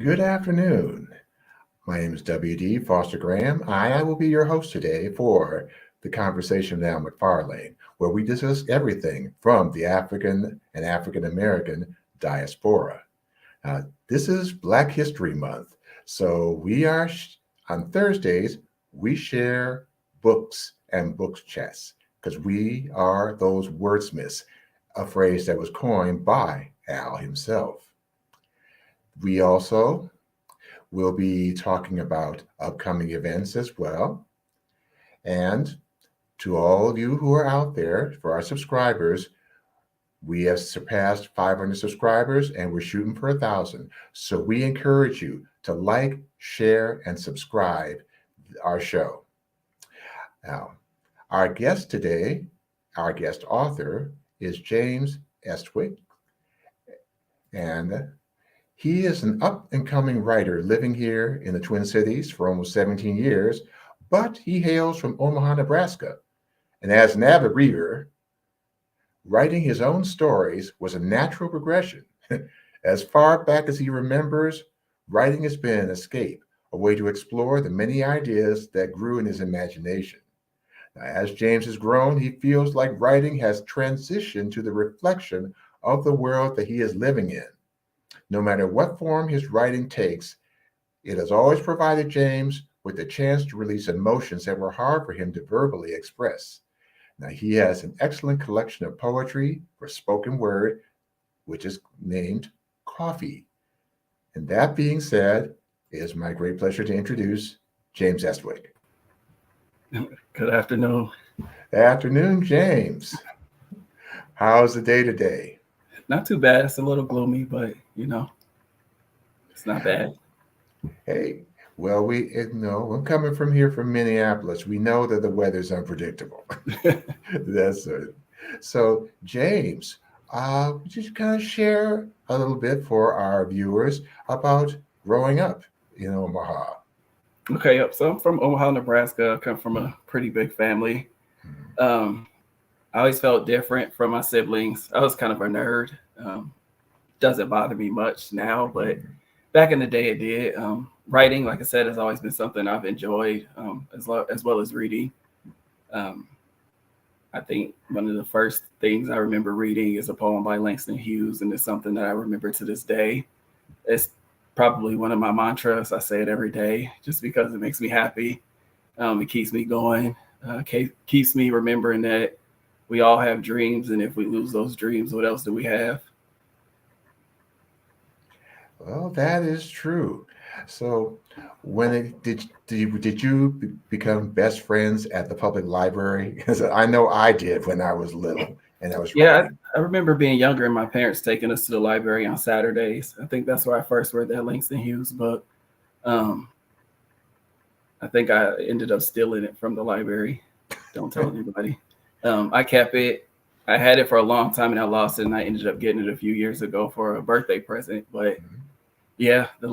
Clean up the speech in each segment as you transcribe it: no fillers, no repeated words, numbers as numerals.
Good afternoon. My name is W.D. Foster Graham. I will be your host today for the Conversation with Al McFarlane, where we discuss everything from the African and African American diaspora. This is Black History Month, so on Thursdays, we share books and books chats because we are those wordsmiths, a phrase that was coined by Al himself. We also will be talking about upcoming events as well. And to all of you who are out there, for our subscribers, we have surpassed 500 subscribers and we're shooting for 1,000. So we encourage you to like, share, and subscribe our show. Now, our guest today, our guest author, is James Estwick. And he is an up-and-coming writer living here in the Twin Cities for almost 17 years, but he hails from Omaha, Nebraska. And as an avid reader, writing his own stories was a natural progression. As far back as he remembers, writing has been an escape, a way to explore the many ideas that grew in his imagination. Now, as James has grown, he feels like writing has transitioned to the reflection of the world that he is living in. No matter what form his writing takes, it has always provided James with the chance to release emotions that were hard for him to verbally express. Now, he has an excellent collection of poetry for spoken word, which is named Coffee. And that being said, it is my great pleasure to introduce James Estwick. Good afternoon. Afternoon, James. How's the day today? Not too bad. It's a little gloomy, but it's not bad. Hey, well, I'm coming from here from Minneapolis. We know that the weather's unpredictable. That's it. So, James, would you kind of share a little bit for our viewers about growing up in Omaha? Okay, so I'm from Omaha, Nebraska. I come from a pretty big family. I always felt different from my siblings. I was kind of a nerd. Doesn't bother me much now, but back in the day it did. Writing, like I said, has always been something I've enjoyed, as well as reading. I think one of the first things I remember reading is a poem by Langston Hughes, and it's something that I remember to this day. It's probably one of my mantras. I say it every day just because it makes me happy. It keeps me going, keeps me remembering that we all have dreams, and if we lose those dreams, what else do we have? Well, that is true. So, did you become best friends at the public library? Because I know I did when I was little, and I was writing. I remember being younger and my parents taking us to the library on Saturdays. I think that's where I first read that Langston Hughes book. I think I ended up stealing it from the library. Don't tell anybody. I kept it. I had it for a long time and I lost it, and I ended up getting it a few years ago for a birthday present. But yeah, the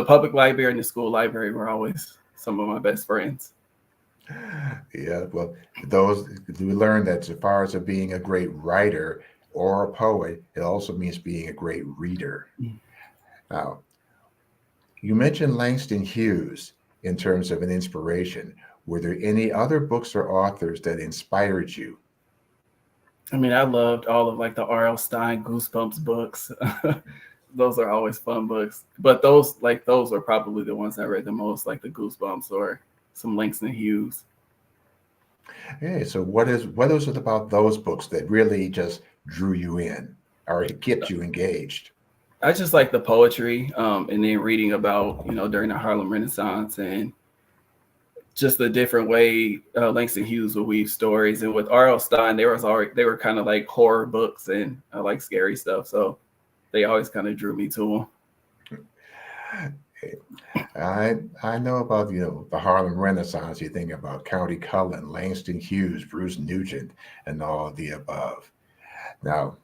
public library and the school library were always some of my best friends. Yeah, well, we learned that as far as being a great writer or a poet, it also means being a great reader. Now, you mentioned Langston Hughes in terms of an inspiration. Were there any other books or authors that inspired you? I mean, I loved all of the R.L. Stine Goosebumps books. Those are always fun books. But those are probably the ones I read the most, like the Goosebumps or some Langston Hughes. Hey, so what is it about those books that really just drew you in or kept you engaged? I just like the poetry, and then reading about, during the Harlem Renaissance and just the different way Langston Hughes would weave stories. And with R.L. Stine, they were kind of like horror books, and I like scary stuff. So they always kind of drew me to them. I know about the Harlem Renaissance. You think about Countee Cullen, Langston Hughes, Bruce Nugent, and all of the above. Now,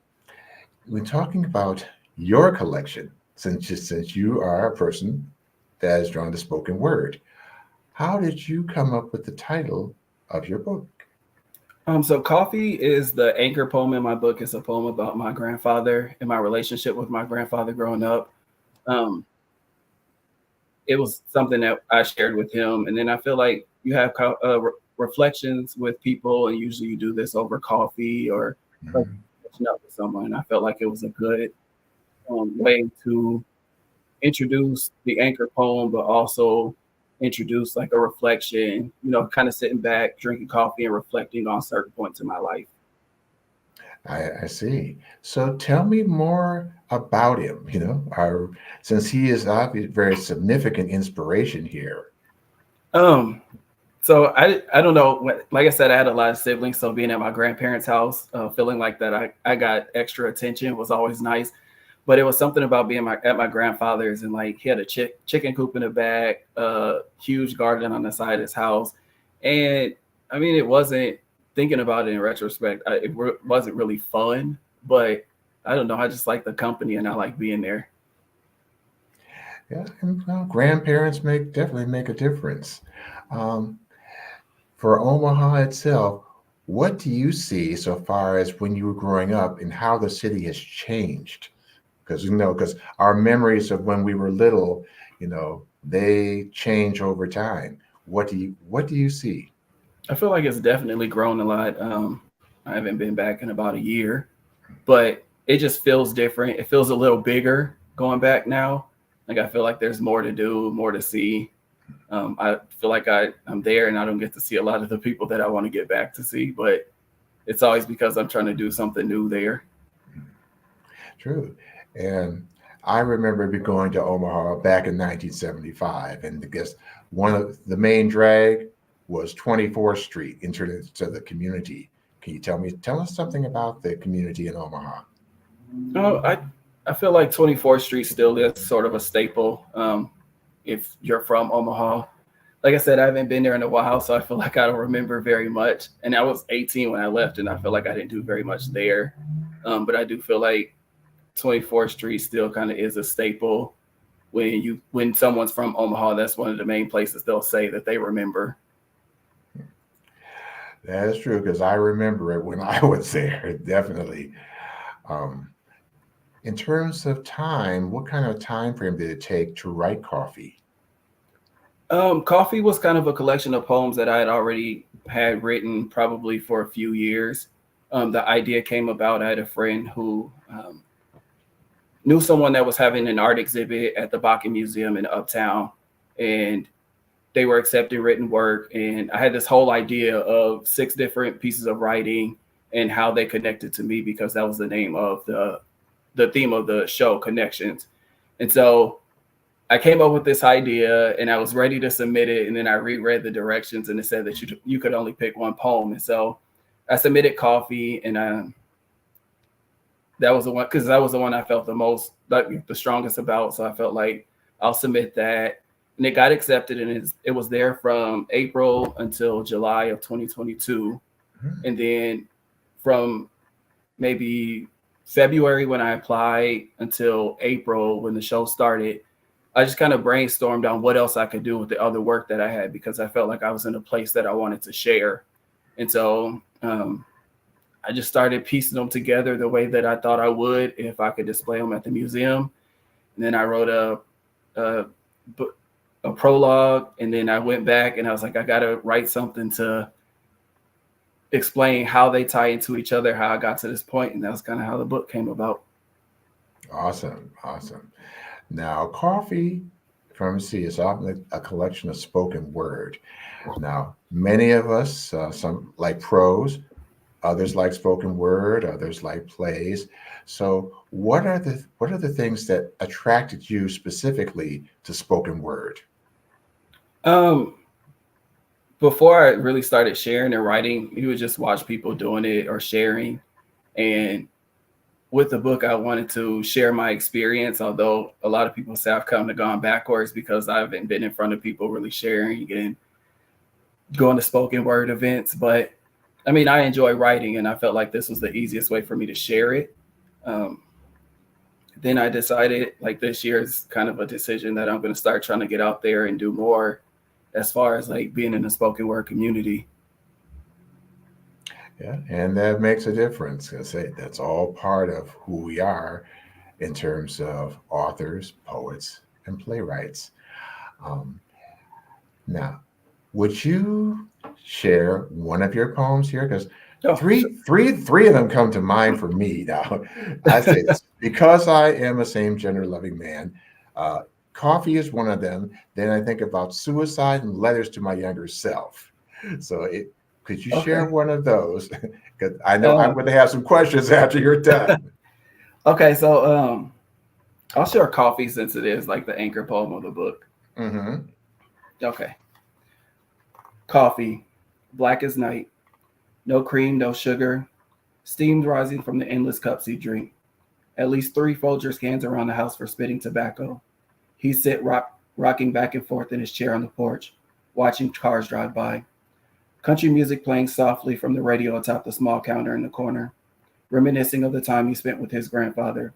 when talking about your collection, since you are a person that is drawn to spoken word, how did you come up with the title of your book? So Coffee is the anchor poem in my book. It's a poem about my grandfather and my relationship with my grandfather growing up. Um, it was something that I shared with him. And then I feel like you have reflections with people, and usually you do this over coffee or like Mhm. catching up with someone. I felt like it was a good way to introduce the anchor poem, but also introduce like a reflection, kind of sitting back, drinking coffee and reflecting on certain points in my life. I see. So tell me more about him, since he is obviously very significant inspiration here. Um, so I don't know. Like I said, I had a lot of siblings, so being at my grandparents' house, feeling like that I got extra attention was always nice. But it was something about being at my grandfather's, and like he had a chicken coop in the back, huge garden on the side of his house, and I mean it wasn't, thinking about it in retrospect, wasn't really fun, but I don't know. I just like the company and I like being there. Yeah, and grandparents definitely make a difference. Um, for Omaha itself, what do you see so far as when you were growing up and how the city has changed? Because our memories of when we were little, they change over time. What do you see? I feel like it's definitely grown a lot. I haven't been back in about a year, but it just feels different. It feels a little bigger going back now. Like I feel like there's more to do, more to see. I feel like I'm there and I don't get to see a lot of the people that I want to get back to see, but it's always because I'm trying to do something new there. True. And I remember going to Omaha back in 1975, and I guess one of the main drag was 24th Street into the community. Can you tell us something about the community in Omaha? Oh, I feel like 24th Street still is sort of a staple. If you're from Omaha, like I said, I haven't been there in a while, so I feel like I don't remember very much. And I was 18 when I left, and I feel like I didn't do very much there. But I do feel like 24th Street still kind of is a staple. When someone's from Omaha, that's one of the main places they'll say that they remember. That is true because I remember it when I was there, definitely. Um, in terms of time, what kind of time frame did it take to write Coffee? Coffee was kind of a collection of poems that I had already had written probably for a few years. The idea came about. I had a friend who knew someone that was having an art exhibit at the Bakken Museum in Uptown, and they were accepting written work. And I had this whole idea of 6 different pieces of writing and how they connected to me, because that was the name of the theme of the show, Connections. And so I came up with this idea and I was ready to submit it. And then I reread the directions and it said that you could only pick one poem. And so I submitted Coffee, and that was the one, because that was the one I felt the most, like the strongest about. So I felt like I'll submit that. And it got accepted, and it was there from April until July of 2022. Hmm. And then from maybe February when I applied until April when the show started, I just kind of brainstormed on what else I could do with the other work that I had, because I felt like I was in a place that I wanted to share. And so I just started piecing them together the way that I thought I would if I could display them at the museum. And then I wrote a, a prologue, and then I went back and I was like, I got to write something to explain how they tie into each other, how I got to this point. And that's kind of how the book came about. Awesome, awesome. Now, Coffee from C is often a collection of spoken word. Now, many of us, some like prose, others like spoken word, others like plays. So, what are the things that attracted you specifically to spoken word? Um, Before I really started sharing and writing, you would just watch people doing it or sharing. And with the book, I wanted to share my experience, although a lot of people say I've kind of gone backwards because I haven't been in front of people really sharing and going to spoken word events. But I mean, I enjoy writing, and I felt like this was the easiest way for me to share it. Um, then I decided, like, this year is kind of a decision that I'm going to start trying to get out there and do more as far as like being in the spoken word community. Yeah, and that makes a difference. I say that's all part of who we are, in terms of authors, poets, and playwrights. Um, Now, would you share one of your poems here? Because Oh, sure. three of them come to mind for me now. I say this because I am a same gender loving man. Uh, Coffee is one of them. Then I think about suicide and letters to my younger self. So, could you share Okay. one of those? Because I know I'm Um, going to have some questions after you're done. okay, so I'll share coffee since it is like the anchor poem of the book. Mm-hmm. Okay. Coffee, black as night, no cream, no sugar, steam rising from the endless cups he drink. At least 3 Folgers cans around the house for spitting tobacco. He rocking back and forth in his chair on the porch, watching cars drive by. Country music playing softly from the radio atop the small counter in the corner, reminiscing of the time he spent with his grandfather.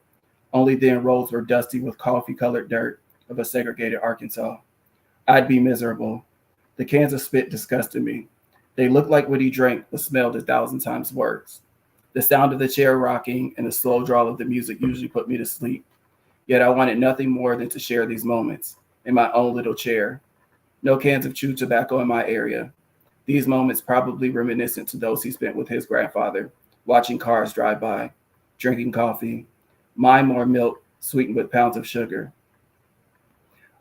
Only then roads were dusty with coffee-colored dirt of a segregated Arkansas. I'd be miserable. The cans of spit disgusted me. They looked like what he drank, but smelled 1,000 times worse. The sound of the chair rocking and the slow drawl of the music usually put me to sleep. Yet I wanted nothing more than to share these moments in my own little chair. No cans of chewed tobacco in my area. These moments probably reminiscent to those he spent with his grandfather, watching cars drive by, drinking coffee, mine more milk, sweetened with pounds of sugar.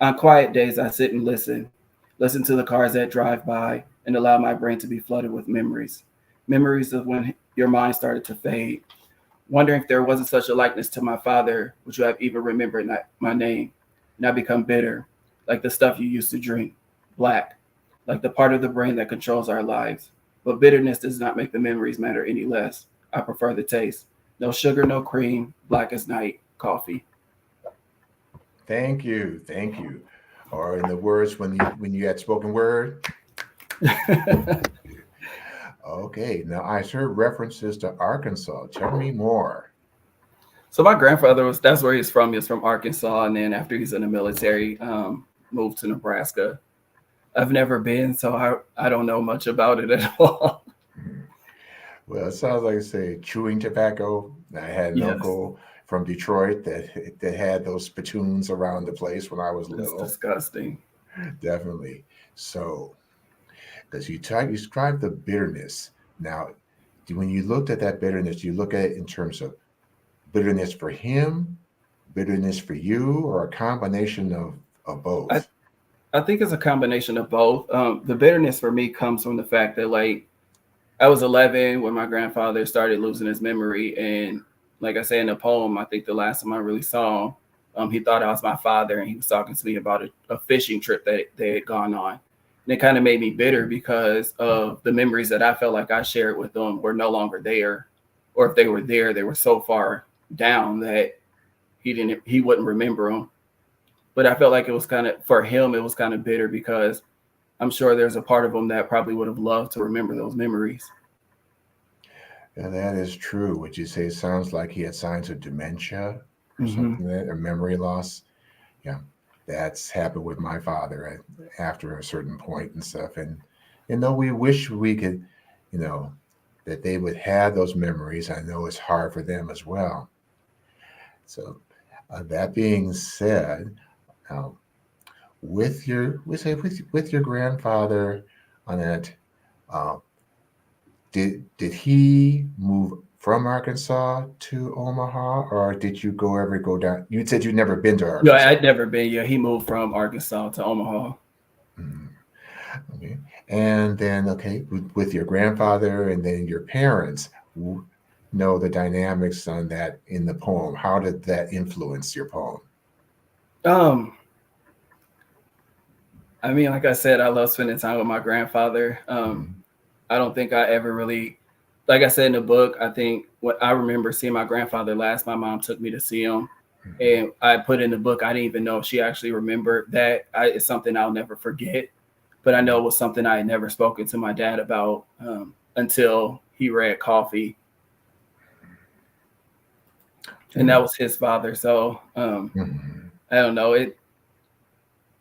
On quiet days, I sit and listen to the cars that drive by, and allow my brain to be flooded with memories. Memories of when your mind started to fade, wondering if there wasn't such a likeness to my father, would you have even remembered my name? And I become bitter, like the stuff you used to drink, black, like the part of the brain that controls our lives. But bitterness does not make the memories matter any less. I prefer the taste. No sugar, no cream, black as night, coffee. Thank you, thank you. Or in the words when you had spoken word. Okay, now I heard references to Arkansas. Tell me more. So my grandfather that's where he's from. He's from Arkansas, and then after he's in the military, moved to Nebraska. I've never been, so I don't know much about it at all. Mhm. Well, it sounds like say chewing tobacco. I had an Yes, uncle from Detroit that had those spittoons around the place when I was it's little. disgusting. Definitely. So, because you describe the bitterness. Now, when you looked at that bitterness, you look at it in terms of bitterness for him, bitterness for you, or a combination of I both. I think it's a combination of both. The bitterness for me comes from the fact that like I was 11 when my grandfather started losing his memory, and like I say in the poem, I think the last time I really saw him, he thought I was my father, and he was talking to me about a fishing trip that they had gone on, and it kind of made me bitter because of the memories that I felt like I shared with them were no longer there, or if they were there, they were so far down that he wouldn't remember them. But I felt like it was kind of for him, it was kind of bitter because I'm sure there's a part of him that probably would have loved to remember those memories. And that is true. Would you say it sounds like he had signs of dementia or Hmm. something like that, or memory loss? Yeah, that's happened with my father after a certain point and stuff. And though we wish we could, you know, that they would have those memories, I know it's hard for them as well. So that being said, uh, with your grandfather on that, uh, did he move from Arkansas to Omaha, or did you go down? You said you'd never been to Yeah, Arkansas. I'd never been. Yeah, he moved from Arkansas to Omaha. Mhm. Okay. And then, okay, with your grandfather and then your parents, know the dynamics on that in the poem. How did that influence your poem? Um, I mean, like I said, I love spending time with my grandfather. Mhm. I don't think I ever really, like I said in the book, I think what I remember seeing my grandfather last, my mom took me to see him. Mhm. And I put in the book, I didn't even know if she actually remembered that. It's something I'll never forget. But I know it was something I had never spoken to my dad about until he read Coffee. And Yeah. that was his father. So Mhm. I don't know. It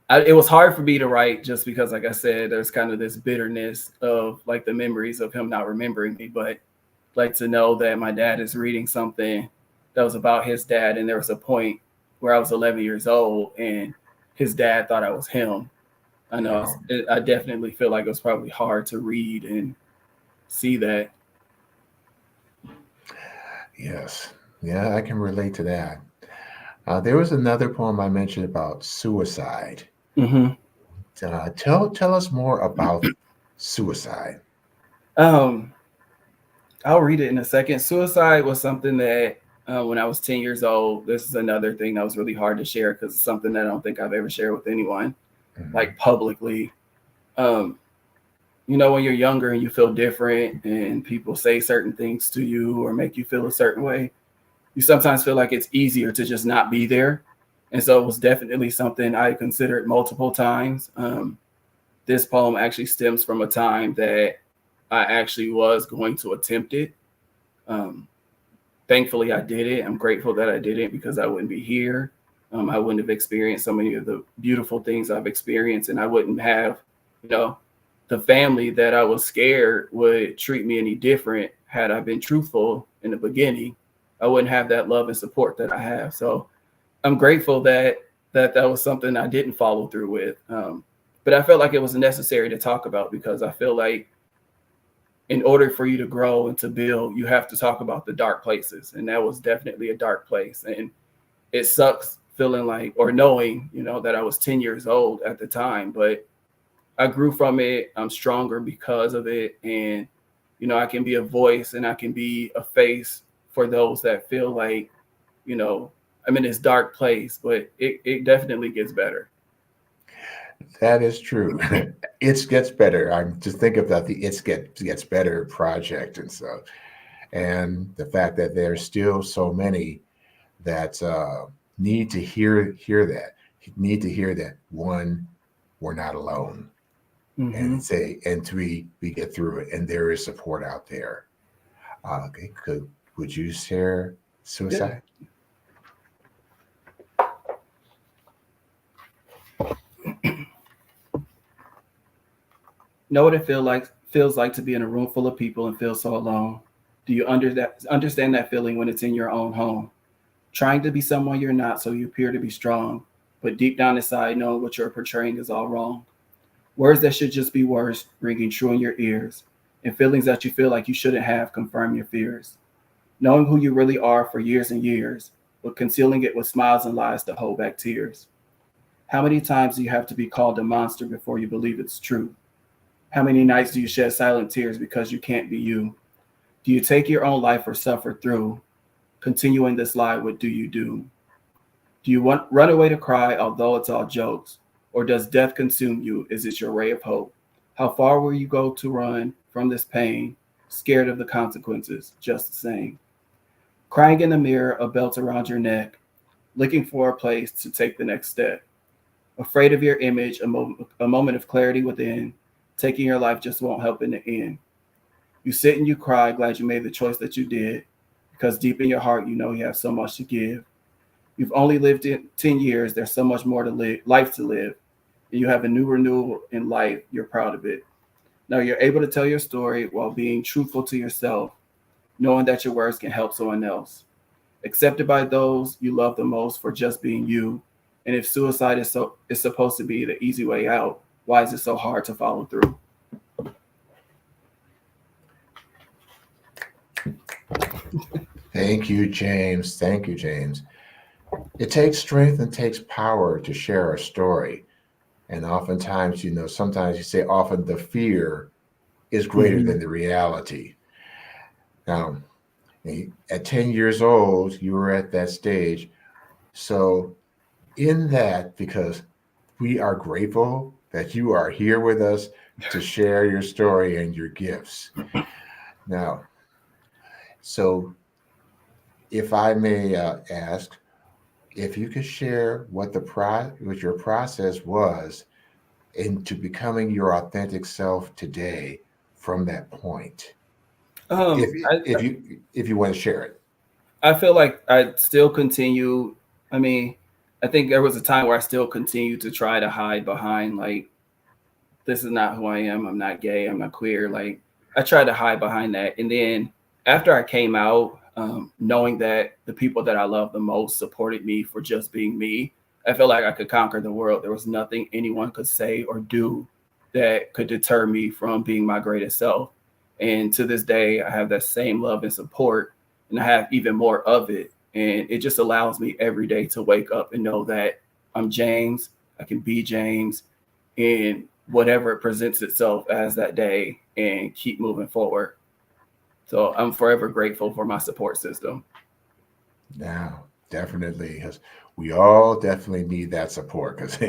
was hard for me to write just because, like I said, there's kind of this bitterness of like the memories of him not remembering me. But like to know that my dad is reading something that was about his dad. And there was a point where I was 11 years old and his dad thought I was him. I know I definitely feel like it was probably hard to read and see that. Yes. Yeah, I can relate to that. There was another poem I mentioned about suicide. Mm-hmm. Tell us more about suicide. Um, I'll read it in a second. Suicide was something that when I was 10 years old, this is another thing that was really hard to share because it's something that I don't think I've ever shared with anyone, like publicly. Um, when you're younger and you feel different and people say certain things to you or make you feel a certain way, you sometimes feel like it's easier to just not be there. And so it was definitely something I considered multiple times. This poem actually stems from a time that I actually was going to attempt it. Um, Thankfully, I did it. I'm grateful that I did it because I wouldn't be here. I wouldn't have experienced so many of the beautiful things I've experienced, and I wouldn't have, the family that I was scared would treat me any different had I been truthful in the beginning. I wouldn't have that love and support that I have. So I'm grateful that was something I didn't follow through with. But I felt like it was necessary to talk about because I feel like in order for you to grow and to build, you have to talk about the dark places. And that was definitely a dark place. And it sucks feeling like, or knowing, that I was 10 years old at the time, but I grew from it. I'm stronger because of it. And, I can be a voice and I can be a face for those that feel like, I'm in this dark place, but it definitely gets better. That is true. It gets better. I'm just thinking about the Gets Better project and so, and the fact that there's still so many that need to hear that, need to hear that one, we're not alone, Mm-hmm. and say, and three, we get through it, and there is support out there. Okay, would you share suicide? Know what it feels like to be in a room full of people and feel so alone. Do you understand that feeling when it's in your own home? Trying to be someone you're not so you appear to be strong, but deep down inside knowing what you're portraying is all wrong. Words that should just be words ringing true in your ears, and feelings that you feel like you shouldn't have confirm your fears. Knowing who you really are for years and years, but concealing it with smiles and lies to hold back tears. How many times do you have to be called a monster before you believe it's true? How many nights do you shed silent tears because you can't be you? Do you take your own life or suffer through? Continuing this lie, what do you do? Do you run away to cry, although it's all jokes? Or does death consume you? Is it your ray of hope? How far will you go to run from this pain, scared of the consequences, just the same? Crying in the mirror, a belt around your neck, looking for a place to take the next step. Afraid of your image, a moment of clarity within, taking your life just won't help in the end. You sit and you cry, glad you made the choice that you did, because deep in your heart, you know you have so much to give. You've only lived in 10 years, there's so much more life to live, and you have a new renewal in life, you're proud of it. Now you're able to tell your story while being truthful to yourself, knowing that your words can help someone else. Accepted by those you love the most for just being you. And if suicide is supposed to be the easy way out, why is it so hard to follow through? Thank you, James. Thank you, James. It takes strength and takes power to share a story. And oftentimes, sometimes you say often the fear is greater Mm-hmm. than the reality. Now, at 10 years old, you were at that stage. So, in that, because we are grateful that you are here with us to share your story and your gifts. Now, so if I may ask, if you could share what what your process was into becoming your authentic self today from that point, if I, if you if you want to share it. I feel like I still continue. I mean, I think there was a time where I still continued to try to hide behind, like, this is not who I am. I'm not gay. I'm not queer. Like, I tried to hide behind that. And then after I came out, knowing that the people that I love the most supported me for just being me. I felt like I could conquer the world. There was nothing anyone could say or do that could deter me from being my greatest self. And to this day, I have that same love and support, and I have even more of it. And it just allows me every day to wake up and know that I'm James, I can be James, and whatever it presents itself as that day, and keep moving forward. So I'm forever grateful for my support system. Now, definitely, because we all definitely need that support because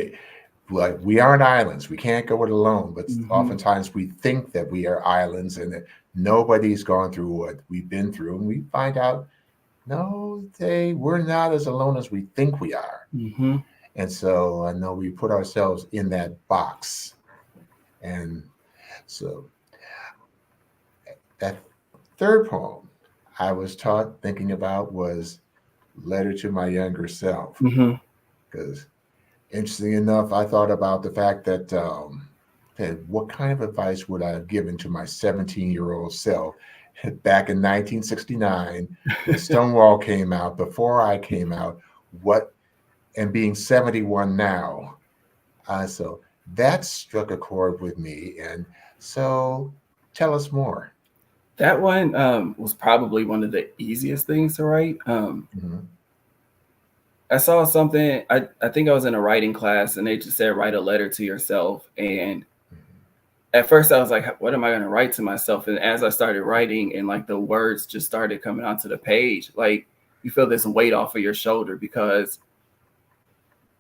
like we aren't islands. We can't go it alone. But oftentimes we think that we are islands and that nobody's gone through what we've been through, and we find out no, we're not as alone as we think we are. And so I know we put ourselves in that box. And so that third poem I was taught thinking about was Letter to My Younger Self. Because interesting enough, I thought about the fact that what kind of advice would I have given to my 17-year-old self back in 1969? Stonewall came out, before I came out, and being 71 now. So that struck a chord with me. And so tell us more. That one was probably one of the easiest things to write. I saw something, I think I was in a writing class, and they just said, write a letter to yourself. And at first I was like, what am I going to write to myself? And as I started writing and like the words just started coming onto the page, like you feel this weight off of your shoulder, because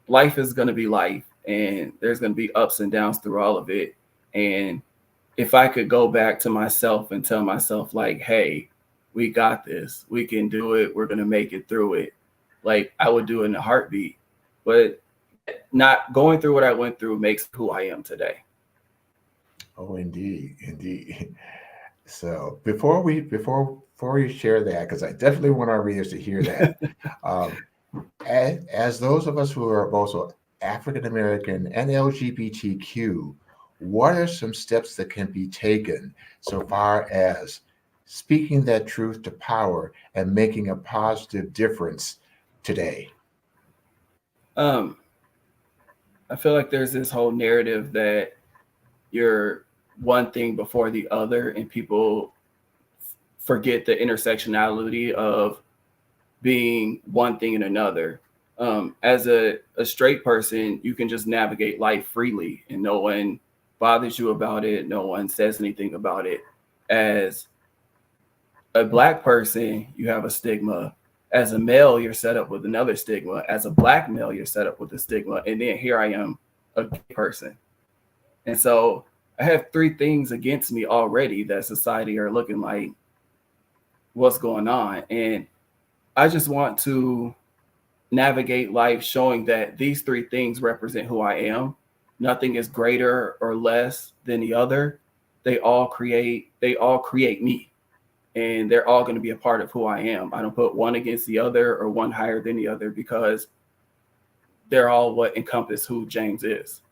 life is going to be life, and there's going to be ups and downs through all of it. And if I could go back to myself and tell myself like, hey, we got this, we can do it, we're going to make it through it, like I would do it in a heartbeat. But not going through what I went through makes who I am today. Oh, indeed, indeed. So before you share that, because I definitely want our readers to hear that, as those of us who are also African American and LGBTQ, what are some steps that can be taken so far as speaking that truth to power and making a positive difference today? I feel like there's this whole narrative that you're one thing before the other, and people forget the intersectionality of being one thing and another. As a straight person, you can just navigate life freely and no one bothers you about it. No one says anything about it. As a Black person, you have a stigma. As a male, you're set up with another stigma. As a Black male, you're set up with a stigma. And then here I am, a gay person. And so I have three things against me already that society are looking like, what's going on? And I just want to navigate life showing that these three things represent who I am. Nothing is greater or less than the other. They all create me, and they're all going to be a part of who I am. I don't put one against the other or one higher than the other, because they're all what encompass who James is.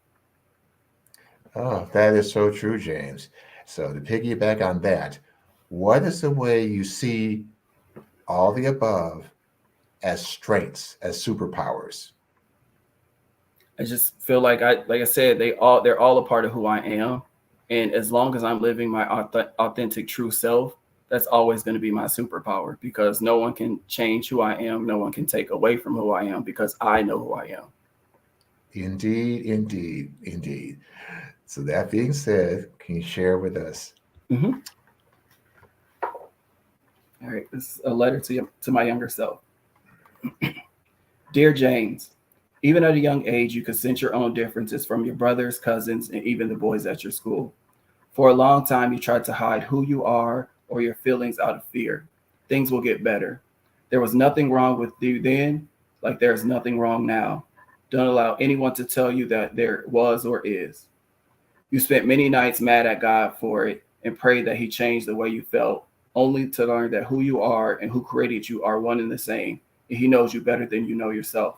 Oh, that is so true, James. So to piggyback on that, what is the way you see all the above as strengths, as superpowers? I just feel like I said, they're all a part of who I am. And as long as I'm living my authentic true self, that's always going to be my superpower, because no one can change who I am. No one can take away from who I am, because I know who I am. Indeed, indeed, indeed. So that being said, can you share with us? All right, this is a letter to my younger self. Dear James, even at a young age, you could sense your own differences from your brothers, cousins, and even the boys at your school. For a long time, you tried to hide who you are or your feelings out of fear. Things will get better. There was nothing wrong with you then, like there's nothing wrong now. Don't allow anyone to tell you that there was or is. You spent many nights mad at God for it and prayed that he changed the way you felt, only to learn that who you are and who created you are one and the same, and he knows you better than you know yourself.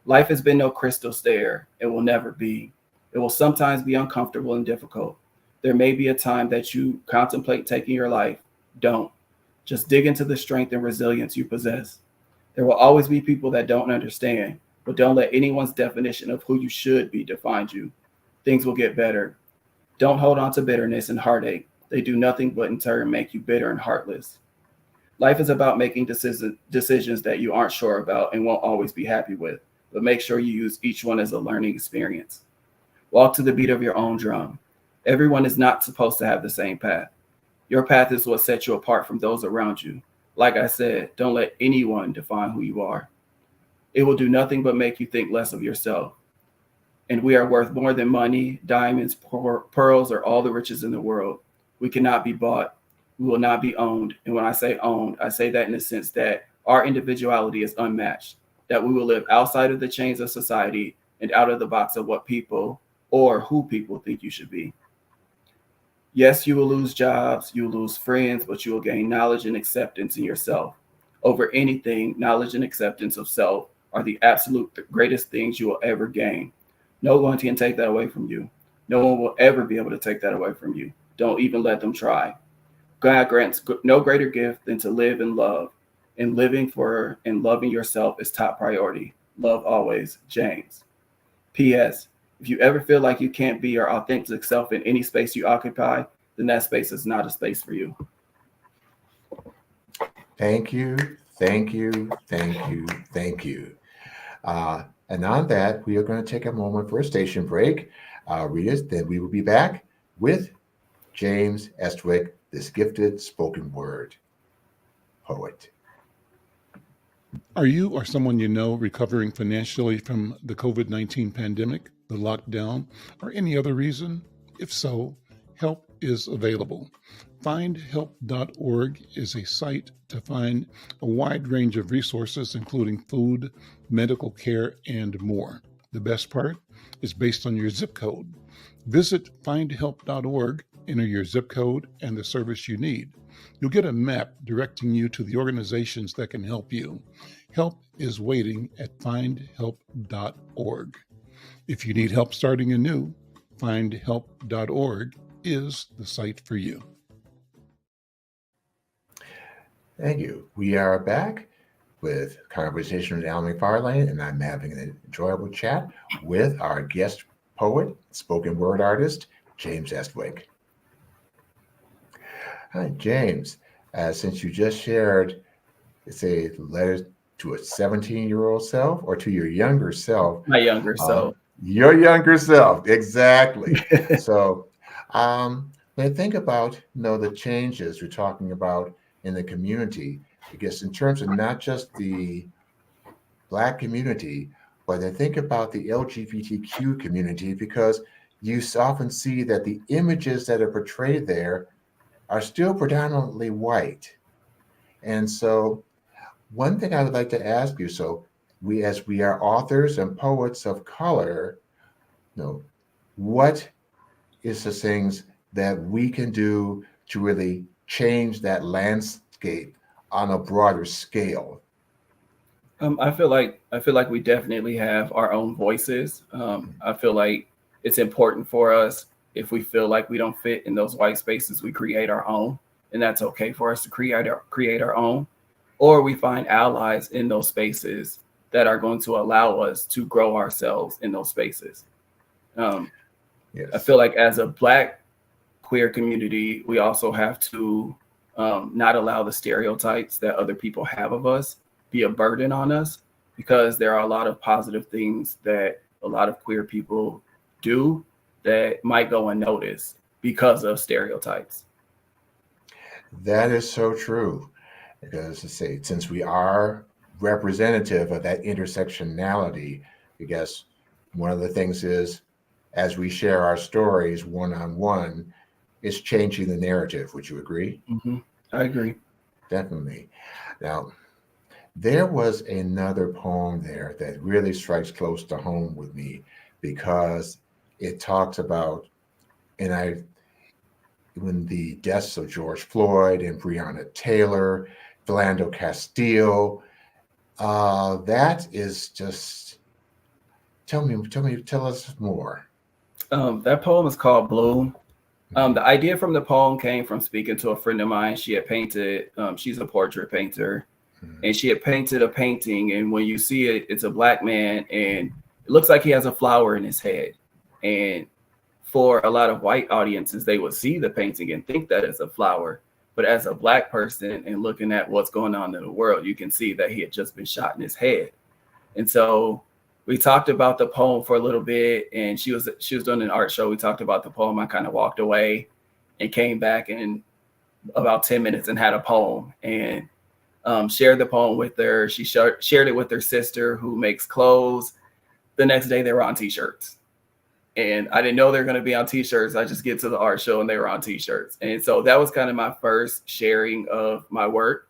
Life has been no crystal stair. It will never be. It will sometimes be uncomfortable and difficult. There may be a time that you contemplate taking your life. Don't. Just dig into the strength and resilience you possess. There will always be people that don't understand, but don't let anyone's definition of who you should be define you. Things will get better. Don't hold on to bitterness and heartache. They do nothing but in turn make you bitter and heartless. Life is about making decisions that you aren't sure about and won't always be happy with, but make sure you use each one as a learning experience. Walk to the beat of your own drum. Everyone is not supposed to have the same path. Your path is what sets you apart from those around you. Like I said, don't let anyone define who you are. It will do nothing but make you think less of yourself. And we are worth more than money, diamonds, pearls, or all the riches in the world. We cannot be bought. We will not be owned. And when I say owned, I say that in the sense that our individuality is unmatched, that we will live outside of the chains of society and out of the box of what people or who people think you should be. Yes, you will lose jobs, you will lose friends, but you will gain knowledge and acceptance in yourself. Over anything, knowledge and acceptance of self are the absolute greatest things you will ever gain. No one can take that away from you. No one will ever be able to take that away from you. Don't even let them try. God grants no greater gift than to live and love. And living for and loving yourself is top priority. Love always, James. P.S. If you ever feel like you can't be your authentic self in any space you occupy, then that space is not a space for you. Thank you, thank you, thank you, thank you. And on that, we are going to take a moment for a station break. Readers, then we will be back with James Estwick, this gifted spoken word poet. Are you or someone you know recovering financially from the COVID-19 pandemic, the lockdown, or any other reason? If so, help is available. Findhelp.org is a site to find a wide range of resources, including food, medical care, and more. The best part is based on your zip code. Visit findhelp.org, enter your zip code and the service you need. You'll get a map directing you to the organizations that can help you. Help is waiting at findhelp.org. If you need help starting anew, findhelp.org is the site for you. Thank you. We are back with Conversation with Al McFarlane, and I'm having an enjoyable chat with our guest poet, spoken word artist, James Estwick. Hi, James. Since you just shared, it's a letter to a 17-year-old self or to your younger self. My younger self. Your younger self, exactly. So when I think about, the changes you're talking about in the community, I guess in terms of not just the Black community, but I think about the LGBTQ community, because you often see that the images that are portrayed there are still predominantly white. And so one thing I would like to ask you, so as we are authors and poets of color, what is the things that we can do to really change that landscape on a broader scale? I feel like we definitely have our own voices. I feel like it's important for us, if we feel like we don't fit in those white spaces, we create our own, and that's okay for us to create our own, or we find allies in those spaces that are going to allow us to grow ourselves in those spaces. Yes. I feel like as a Black queer community, we also have to not allow the stereotypes that other people have of us be a burden on us, because there are a lot of positive things that a lot of queer people do that might go unnoticed because of stereotypes. That is so true. Because to say, since we are representative of that intersectionality, I guess one of the things is, as we share our stories one-on-one, it's changing the narrative. Would you agree? Mm-hmm. I agree. Definitely. Now, there was another poem there that really strikes close to home with me, because it talks about, when the deaths of George Floyd and Breonna Taylor, Philando Castile, that is just, tell us more. That poem is called Bloom. The idea from the poem came from speaking to a friend of mine. She had painted, she's a portrait painter, and she had painted a painting. And when you see it, it's a Black man, and it looks like he has a flower in his head. And for a lot of white audiences, they would see the painting and think that it's a flower. But as a Black person and looking at what's going on in the world, you can see that he had just been shot in his head. And so we talked about the poem for a little bit, and she was doing an art show. We talked about the poem. I kind of walked away and came back in about 10 minutes and had a poem, and shared the poem with her. She shared it with her sister who makes clothes. The next day they were on t-shirts, and I didn't know they were going to be on t-shirts. I just get to the art show and they were on t-shirts. And so that was kind of my first sharing of my work.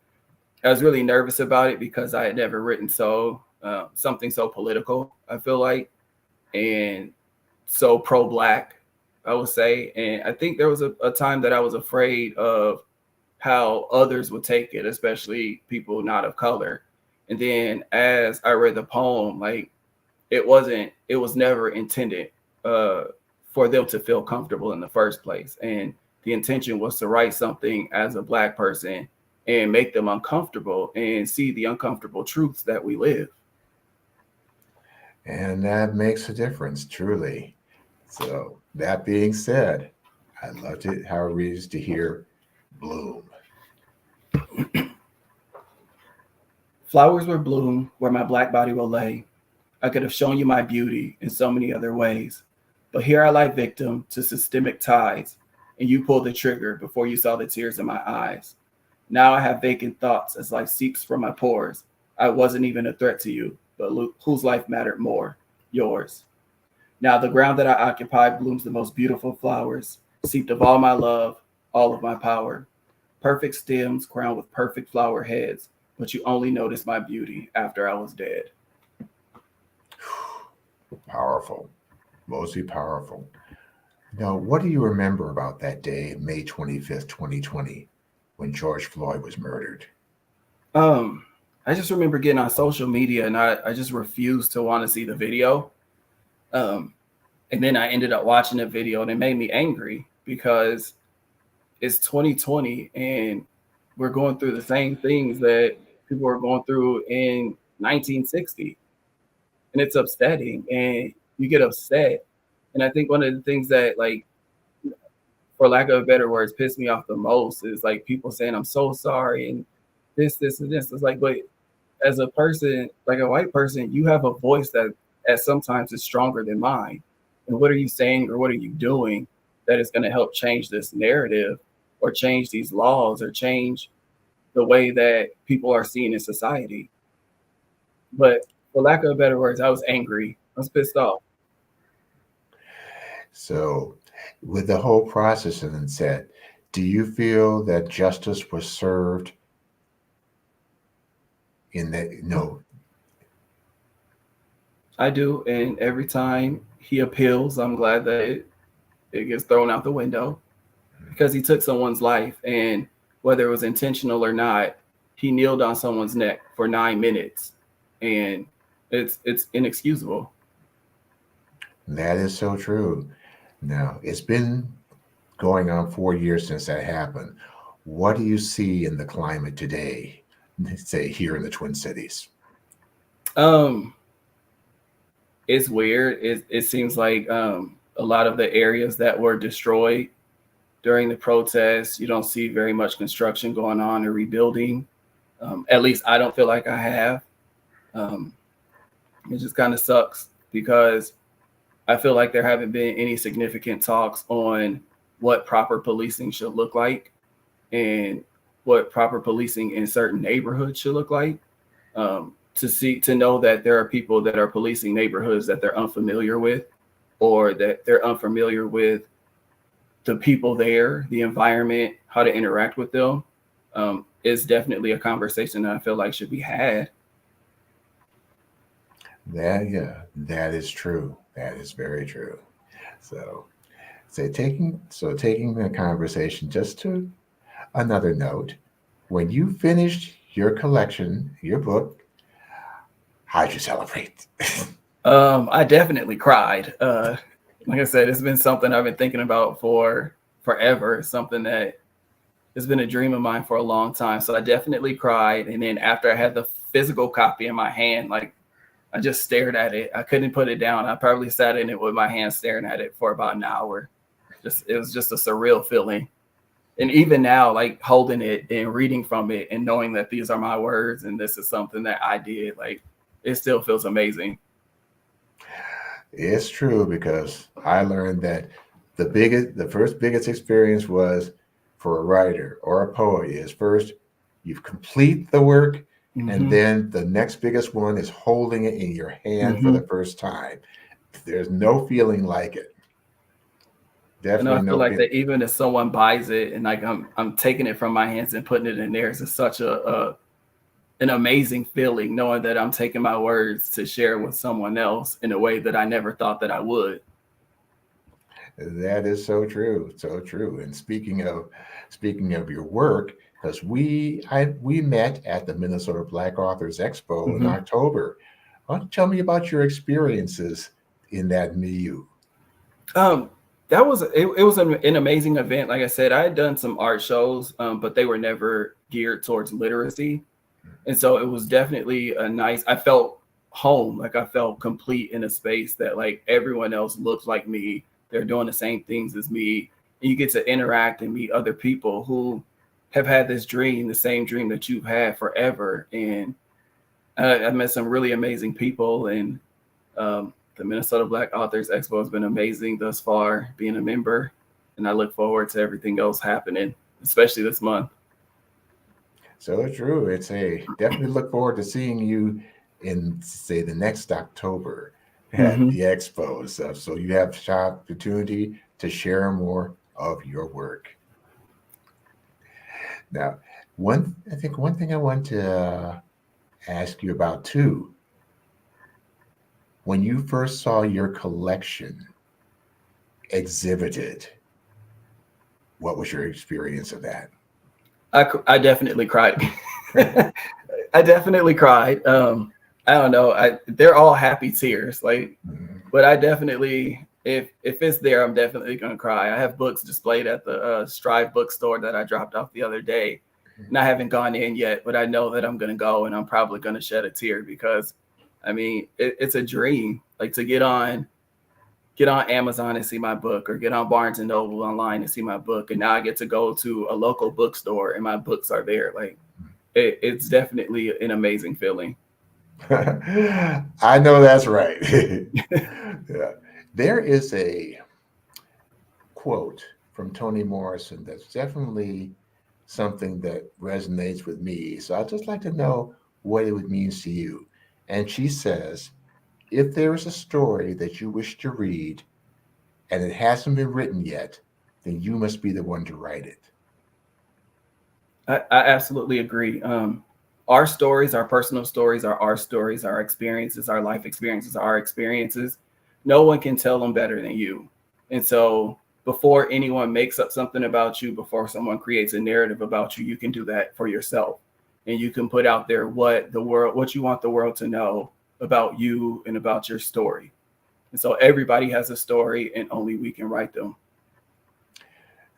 I was really nervous about it because I had never written something so political, I feel like, and so pro-Black, I would say. And I think there was a time that I was afraid of how others would take it, especially people not of color. And then as I read the poem, like it was never intended for them to feel comfortable in the first place. And the intention was to write something as a Black person and make them uncomfortable and see the uncomfortable truths that we live. And that makes a difference, truly. So that being said, I loved it how it reads to hear bloom. Flowers will bloom where my Black body will lay. I could have shown you my beauty in so many other ways. But here I lie victim to systemic ties, and you pulled the trigger before you saw the tears in my eyes. Now I have vacant thoughts as life seeps from my pores. I wasn't even a threat to you, but whose life mattered more? Yours. Now the ground that I occupy blooms the most beautiful flowers, seeped of all my love, all of my power. Perfect stems crowned with perfect flower heads, but you only noticed my beauty after I was dead. Powerful, mostly powerful. Now, what do you remember about that day, May 25th, 2020, when George Floyd was murdered? I just remember getting on social media and I just refused to want to see the video. And then I ended up watching the video and it made me angry because it's 2020 and we're going through the same things that people were going through in 1960. And it's upsetting and you get upset. And I think one of the things that, like, for lack of better words, pissed me off the most is like people saying, I'm so sorry. And this, and this. It's like, but as a person, like a white person, you have a voice that sometimes is stronger than mine. And what are you saying or what are you doing that is going to help change this narrative or change these laws or change the way that people are seen in society? But for lack of better words, I was angry. I was pissed off. So with the whole process and said, do you feel that justice was served in that? No. I do. And every time he appeals, I'm glad that it gets thrown out the window because he took someone's life. And whether it was intentional or not, he kneeled on someone's neck for 9 minutes. And it's inexcusable. That is so true. Now, it's been going on 4 years since that happened. What do you see in the climate today, say here in the Twin Cities? It's weird. It seems like a lot of the areas that were destroyed during the protests, you don't see very much construction going on or rebuilding. At least I don't feel like I have. It just kind of sucks because I feel like there haven't been any significant talks on what proper policing should look like and what proper policing in certain neighborhoods should look like. To know that there are people that are policing neighborhoods that they're unfamiliar with, or that they're unfamiliar with the people there, the environment, how to interact with them, is definitely a conversation that I feel like should be had. That is true. That is very true. So taking the conversation just to another note, when you finished your collection, your book, how'd you celebrate? I definitely cried. Like I said, it's been something I've been thinking about for forever. It's something that has been a dream of mine for a long time. So I definitely cried. And then after I had the physical copy in my hand, like I just stared at it. I couldn't put it down. I probably sat in it with my hand staring at it for about an hour. It was just a surreal feeling. And even now, like holding it and reading from it and knowing that these are my words and this is something that I did, like it still feels amazing. It's true, because I learned that the first biggest experience was for a writer or a poet is first you complete the work, and then the next biggest one is holding it in your hand for the first time. There's no feeling like it. Definitely I feel no like that even if someone buys it and like I'm taking it from my hands and putting it in theirs, it's such an amazing feeling knowing that I'm taking my words to share with someone else in a way that I never thought that I would. That is so true, so true. And speaking of your work, because we met at the Minnesota Black Authors Expo in October. Why don't you tell me about your experiences in that milieu? That was it was an amazing event. Like I said, I had done some art shows, but they were never geared towards literacy. And so it was definitely I felt home, like I felt complete in a space that like everyone else looks like me. They're doing the same things as me. And you get to interact and meet other people who have had this dream, the same dream that you've had forever. And I met some really amazing people, and the Minnesota Black Authors Expo has been amazing thus far, being a member. And I look forward to everything else happening, especially this month. So true. Definitely look forward to seeing you in, say, the next October at the expo. So you have the opportunity to share more of your work. Now, one thing I want to ask you about too, when you first saw your collection exhibited, what was your experience of that? I definitely cried. I definitely cried. I don't know. They're all happy tears. Like, but I definitely, if it's there, I'm definitely gonna cry. I have books displayed at the Strive bookstore that I dropped off the other day, and I haven't gone in yet. But I know that I'm gonna go, and I'm probably gonna shed a tear because, I mean, it's a dream. Like to get on Amazon and see my book, or get on Barnes and Noble online and see my book, and now I get to go to a local bookstore and my books are there. Like it's definitely an amazing feeling. I know that's right. Yeah. There is a quote from Toni Morrison that's definitely something that resonates with me. So I'd just like to know what it means to you. And she says, if there is a story that you wish to read and it hasn't been written yet, then you must be the one to write it. I absolutely agree. Our stories, our personal stories, are our stories, our experiences, our life experiences, our experiences. No one can tell them better than you. And so before anyone makes up something about you, before someone creates a narrative about you, you can do that for yourself. And you can put out there what you want the world to know about you and about your story. And so everybody has a story and only we can write them.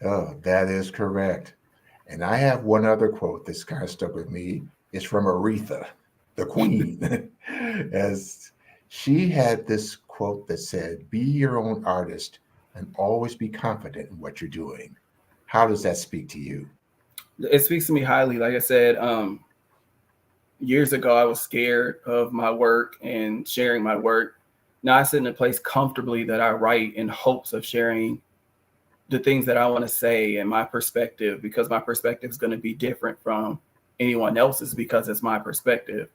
Oh, that is correct. And I have one other quote that's kind of stuck with me. It's from Aretha, the queen. As she had this quote that said, be your own artist and always be confident in what you're doing. How does that speak to you? It speaks to me highly. Like I said, years ago, I was scared of my work and sharing my work. Now I sit in a place comfortably that I write in hopes of sharing the things that I want to say and my perspective, because my perspective is going to be different from anyone else's because it's my perspective.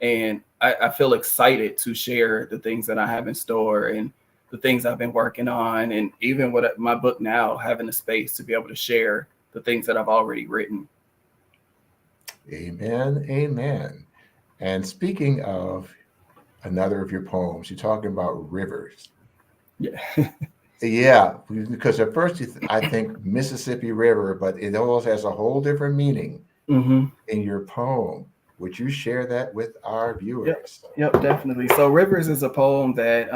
And I feel excited to share the things that I have in store and the things I've been working on. And even with my book now, having a space to be able to share the things that I've already written. Amen. Amen. And speaking of another of your poems, you're talking about rivers. Yeah. Yeah, because at first I think Mississippi River, but it almost has a whole different meaning in your poem. Would you share that with our viewers? Yep, definitely. So Rivers is a poem that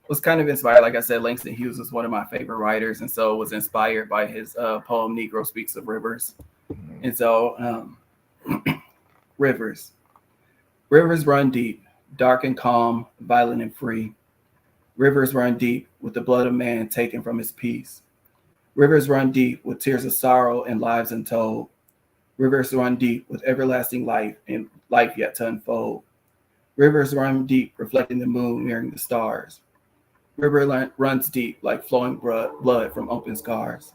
was kind of inspired. Like I said, Langston Hughes was one of my favorite writers, and so was inspired by his poem "Negro Speaks of Rivers." And so, rivers run deep, dark and calm, violent and free. Rivers run deep with the blood of man taken from his peace. Rivers run deep with tears of sorrow and lives untold. Rivers run deep with everlasting life and life yet to unfold. Rivers run deep, reflecting the moon, mirroring the stars. Runs deep like flowing blood from open scars.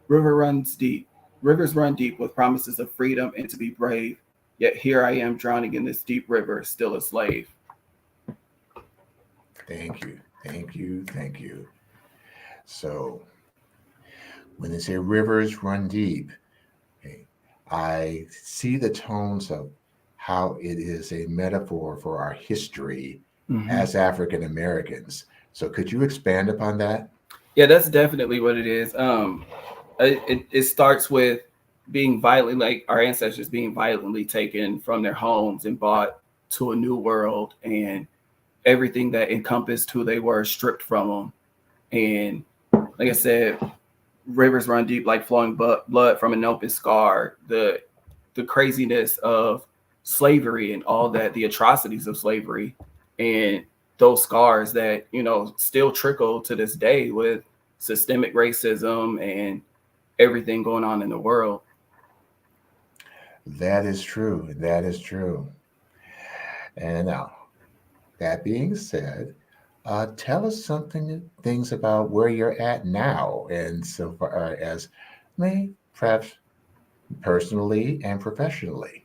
Rivers run deep with promises of freedom and to be brave. Yet here I am drowning in this deep river, still a slave. Thank you. Thank you. Thank you. So when they say rivers run deep, okay, I see the tones of how it is a metaphor for our history as African Americans. So could you expand upon that? Yeah, that's definitely what it is. It starts with being violently, like our ancestors being violently taken from their homes and brought to a new world, and everything that encompassed who they were stripped from them. And like I said, rivers run deep like flowing blood from an open scar. The craziness of slavery and all that, the atrocities of slavery, and those scars that, you know, still trickle to this day with systemic racism and everything going on in the world. That is true. That is true. And now, that being said, tell us things about where you're at now, and so far as me, perhaps personally and professionally.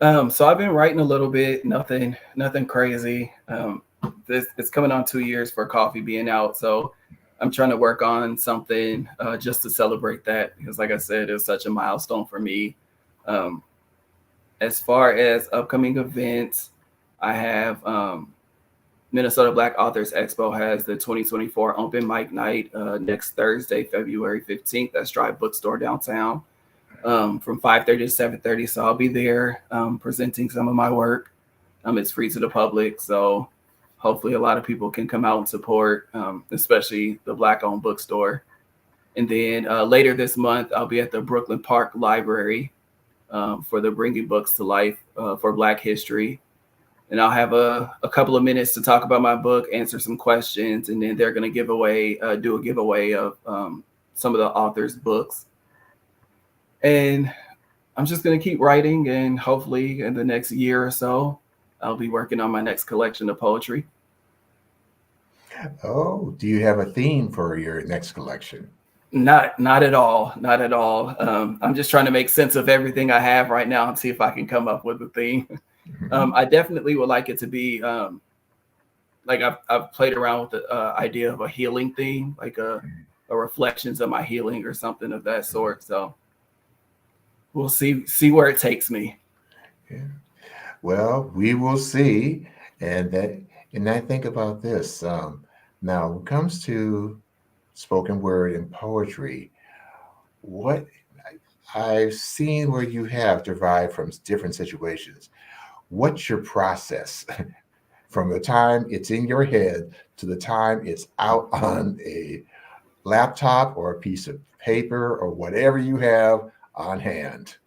So I've been writing a little bit, nothing crazy. It's coming on 2 years for Coffee being out, so I'm trying to work on something just to celebrate that, because like I said, it was such a milestone for me. As far as upcoming events, I have Minnesota Black Authors Expo has the 2024 open mic night next Thursday, February 15th. That's Drive Bookstore downtown. From 5:30 to 7:30. So I'll be there presenting some of my work. It's free to the public, so hopefully a lot of people can come out and support, especially the Black-owned bookstore. And then later this month, I'll be at the Brooklyn Park Library for the Bringing Books to Life for Black History. And I'll have a couple of minutes to talk about my book, answer some questions, and then they're going to do a giveaway of some of the author's books. And I'm just going to keep writing, and hopefully in the next year or so, I'll be working on my next collection of poetry. Oh, do you have a theme for your next collection? Not at all. Not at all. I'm just trying to make sense of everything I have right now and see if I can come up with a theme. I definitely would like it to be like I've played around with the idea of a healing theme, like a reflections of my healing or something of that sort. So we'll see where it takes me. Yeah. Well, we will see. And I think about this. Now, when it comes to spoken word and poetry, what I've seen where you have derived from different situations. What's your process from the time it's in your head to the time it's out on a laptop or a piece of paper or whatever you have on hand?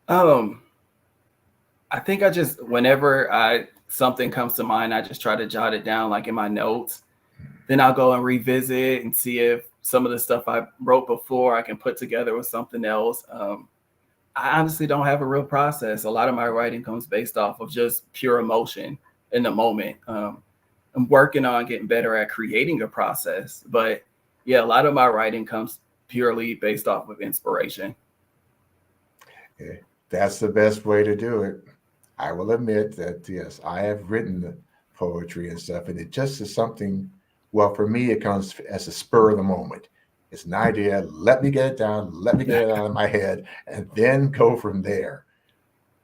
I think whenever something comes to mind, I just try to jot it down like in my notes. Then I'll go and revisit and see if some of the stuff I wrote before I can put together with something else. I honestly don't have a real process. A lot of my writing comes based off of just pure emotion in the moment. I'm working on getting better at creating a process, but yeah, a lot of my writing comes purely based off of inspiration. Yeah, that's the best way to do it. I will admit that, yes, I have written the poetry and stuff, and it just is something, well, for me, it comes as a spur of the moment. It's an idea. Let me get it down. Let me get it out of my head, and then go from there.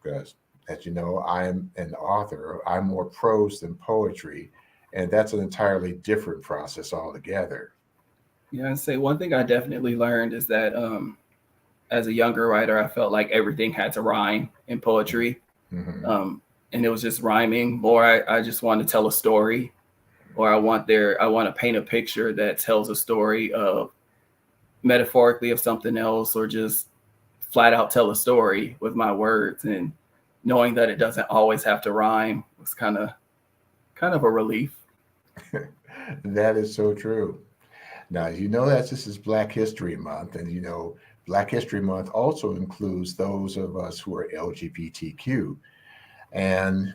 Because, as you know, I'm an author. I'm more prose than poetry, and that's an entirely different process altogether. Yeah, I'd say one thing I definitely learned is that as a younger writer, I felt like everything had to rhyme in poetry. Mm-hmm. And it was just rhyming more. I just wanted to tell a story. or I want to paint a picture that tells a story of metaphorically of something else, or just flat out tell a story with my words. And knowing that it doesn't always have to rhyme was kind of a relief. That is so true. Now, you know that this is Black History Month, and Black History Month also includes those of us who are LGBTQ. And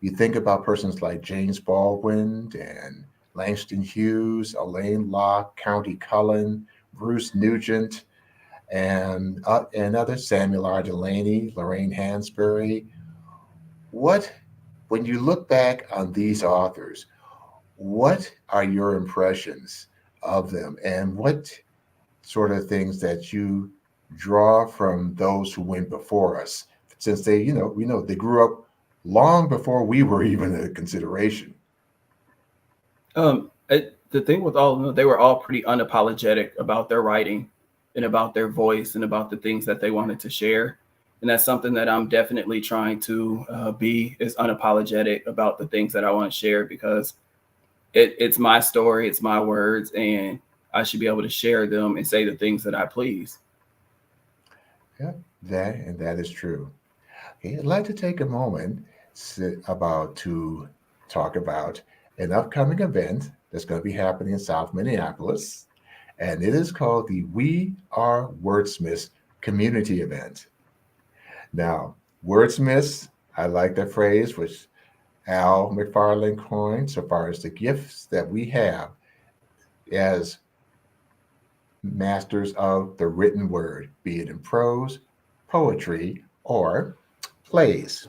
you think about persons like James Baldwin and Langston Hughes, Elaine Locke, County Cullen, Bruce Nugent, and others, Samuel R. Delaney, Lorraine Hansberry. When you look back on these authors, what are your impressions of them, and what sort of things that you draw from those who went before us, since they, we know they grew up long before we were even a consideration? The thing with all of them, they were all pretty unapologetic about their writing and about their voice and about the things that they wanted to share. And that's something that I'm definitely trying to be, is unapologetic about the things that I want to share, because it's my story, it's my words, and I should be able to share them and say the things that I please. Yeah, that is true. Okay, I'd like to take a moment to talk about an upcoming event that's going to be happening in South Minneapolis, and it is called the We Are Wordsmiths Community Event. Now, wordsmiths, I like that phrase, which Al McFarlane coined, so far as the gifts that we have as masters of the written word, be it in prose, poetry, or plays.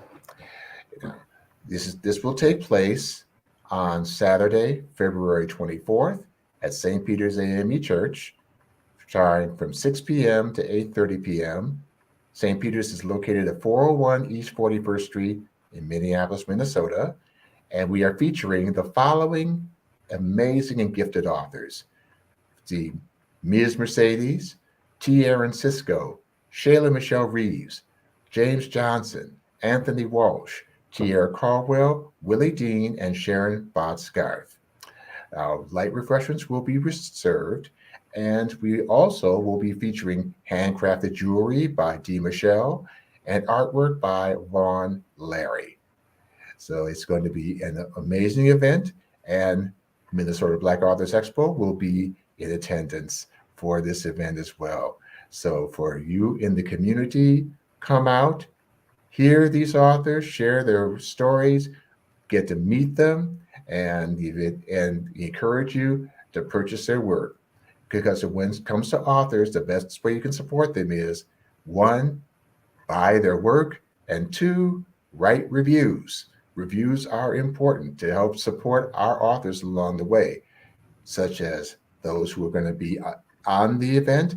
This will take place on Saturday, February 24th at St. Peter's AME Church, starting from 6 p.m. to 8:30 p.m. St. Peter's is located at 401 East 41st Street in Minneapolis, Minnesota, and we are featuring the following amazing and gifted authors: the Ms. Mercedes, T. Aaron Cisco, Shayla Michelle Reeves, James Johnson, Anthony Walsh, Tierra Caldwell, Willie Dean, and Sharon Bott-Scarf. Light refreshments will be served, and we also will be featuring handcrafted jewelry by Dee Michelle and artwork by Vaughn Larry. So it's going to be an amazing event, and Minnesota Black Authors Expo will be in attendance for this event as well. So for you in the community, come out, hear these authors, share their stories, get to meet them, and encourage you to purchase their work. Because when it comes to authors, the best way you can support them is, 1, buy their work, and 2, write reviews. Reviews are important to help support our authors along the way, such as those who are going to be on the event,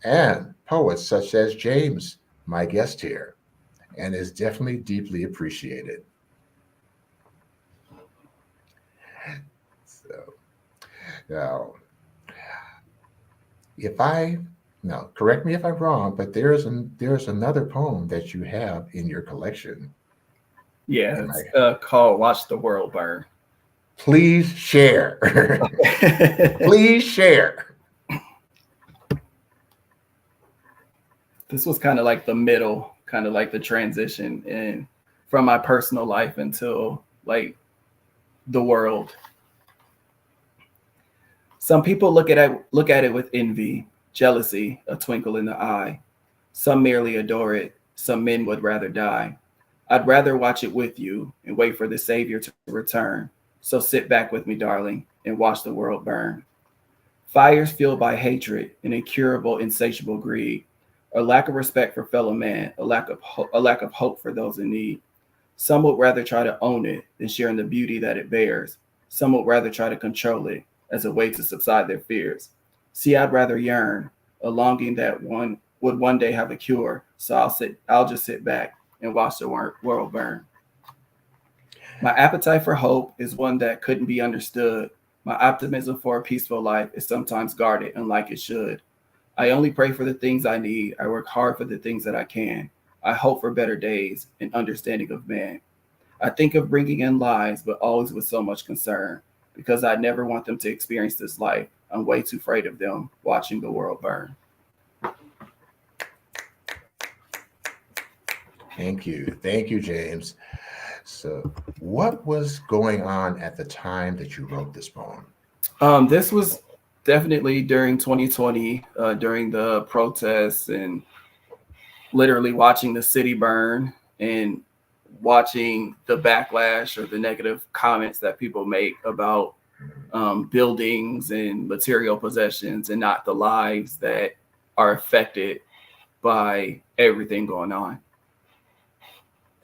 and poets such as James, my guest here, and is definitely deeply appreciated. So now, correct me if I'm wrong, but there's another poem that you have in your collection. Yeah, it's called Watch the World Burn. Please share. Please share. This was kind of like the middle, kind of like the transition in from my personal life until like the world. Some people look at it with envy, jealousy, a twinkle in the eye. Some merely adore it. Some men would rather die. I'd rather watch it with you and wait for the Savior to return. So sit back with me, darling, and watch the world burn. Fires fueled by hatred and incurable, insatiable greed, a lack of respect for fellow man, a lack of hope for those in need. Some would rather try to own it than share in the beauty that it bears. Some would rather try to control it as a way to subside their fears. See, I'd rather yearn, a longing that one would one day have a cure. So I'll just sit back and watch the world burn. My appetite for hope is one that couldn't be understood. My optimism for a peaceful life is sometimes guarded unlike it should. I only pray for the things I need. I work hard for the things that I can. I hope for better days and understanding of man. I think of bringing in lives, but always with so much concern. because I never want them to experience this life. I'm way too afraid of them watching the world burn. Thank you. Thank you, James. So, what was going on at the time that you wrote this poem? This was definitely during 2020, during the protests, and literally watching the city burn and watching the backlash or the negative comments that people make about buildings and material possessions, and not the lives that are affected by everything going on.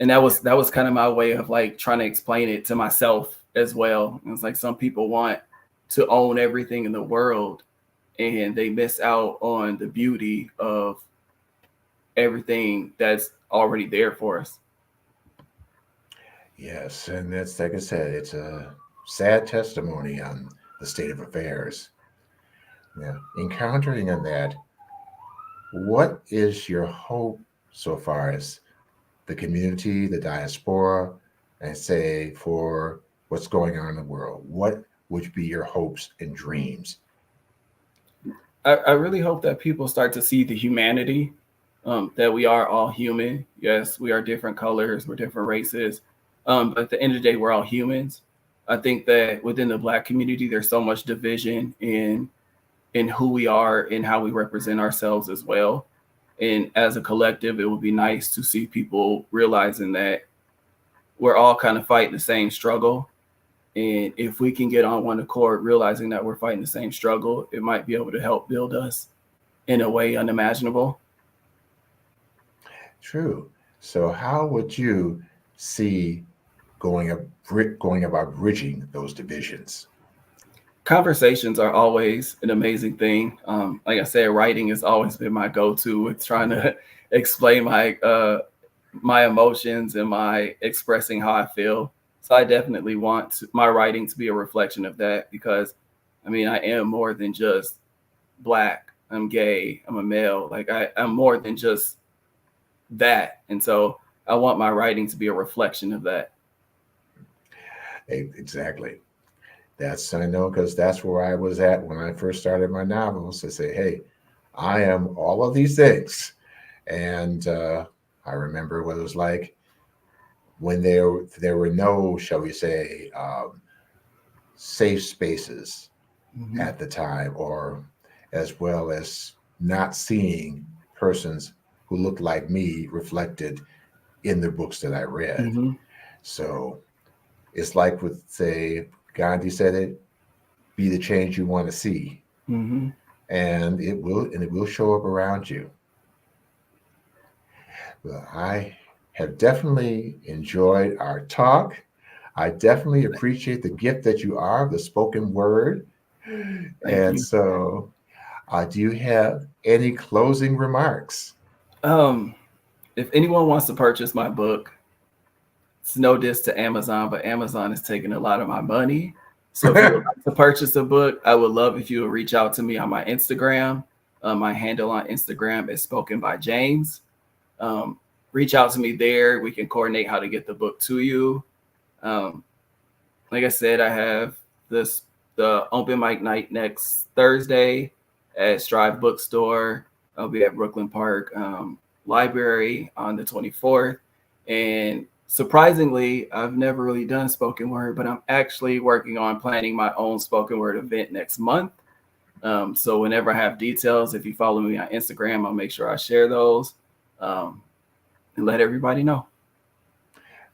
And that was kind of my way of like trying to explain it to myself as well. It's like some people want to own everything in the world, and they miss out on the beauty of everything that's already there for us. Yes, and that's like I said, it's a sad testimony on the state of affairs. Yeah, encountering on that, what is your hope so far as the community, the diaspora, and say for what's going on in the world? What would be your hopes and dreams? I really hope that people start to see the humanity, that we are all human. Yes, we are different colors, we're different races. But at the end of the day, we're all humans. I think that within the Black community, there's so much division in who we are and how we represent ourselves as well. And as a collective, it would be nice to see people realizing that we're all kind of fighting the same struggle. And if we can get on one accord, realizing that we're fighting the same struggle, it might be able to help build us in a way unimaginable. True. So, how would you see going about bridging those divisions? Conversations are always an amazing thing. Like I said, writing has always been my go-to with trying to explain my emotions and my expressing how I feel. So I definitely want my writing to be a reflection of that, because I mean, I am more than just Black. I'm gay. I'm a male. Like I'm more than just that. And so I want my writing to be a reflection of that. Exactly. That's, I know, because that's where I was at when I first started my novels, to say, hey, I am all of these things. And I remember what it was like when there were no, shall we say, safe spaces at the time, or as well as not seeing persons who looked like me reflected in the books that I read. Mm-hmm. So it's like with, say, Gandhi said it, be the change you want to see. Mm-hmm. And it will show up around you. Well, I have definitely enjoyed our talk. I definitely appreciate the gift that you are of the spoken word. Thank And you. so, do you have any closing remarks? If anyone wants to purchase my book, it's no diss to Amazon, but Amazon is taking a lot of my money. So if you would like to purchase a book, I would love if you would reach out to me on my Instagram. My handle on Instagram is Spoken by James. Reach out to me there. We can coordinate how to get the book to you. Like I said, I have the open mic night next Thursday at Strive Bookstore. I'll be at Brooklyn Park Library on the 24th. And surprisingly, I've never really done spoken word, but I'm actually working on planning my own spoken word event next month. So whenever I have details, if you follow me on Instagram, I'll make sure I share those and let everybody know.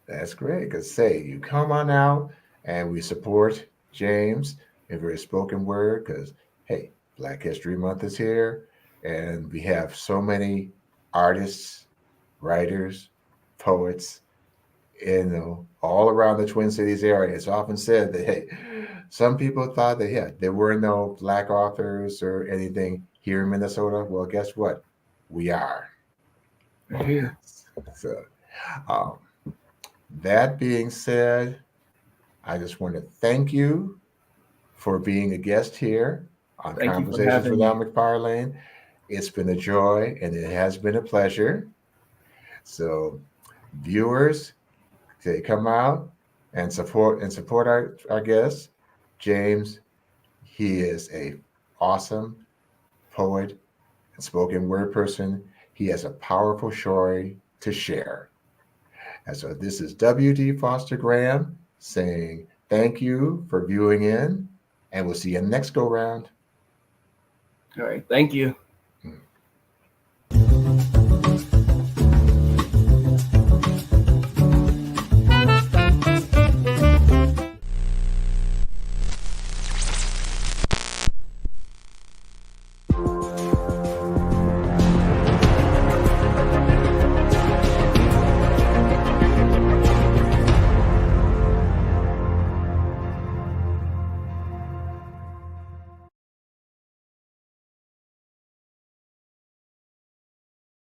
That's great. Because say you come on out and we support James in his spoken word. Because hey, Black History Month is here, and we have so many artists, writers, poets, all around the Twin Cities area. It's often said that, hey, some people thought that, there were no Black authors or anything here in Minnesota. Well, guess what? We are. Right here. So, that being said, I just want to thank you for being a guest here on Thank you for Conversations having with me. Al McFarlane. It's been a joy and it has been a pleasure. So, viewers, they come out and support our guests. James, he is a awesome poet and spoken word person. He has a powerful story to share. And so this is W.D. Foster Graham saying thank you for viewing in, and we'll see you next go round. All right. Thank you.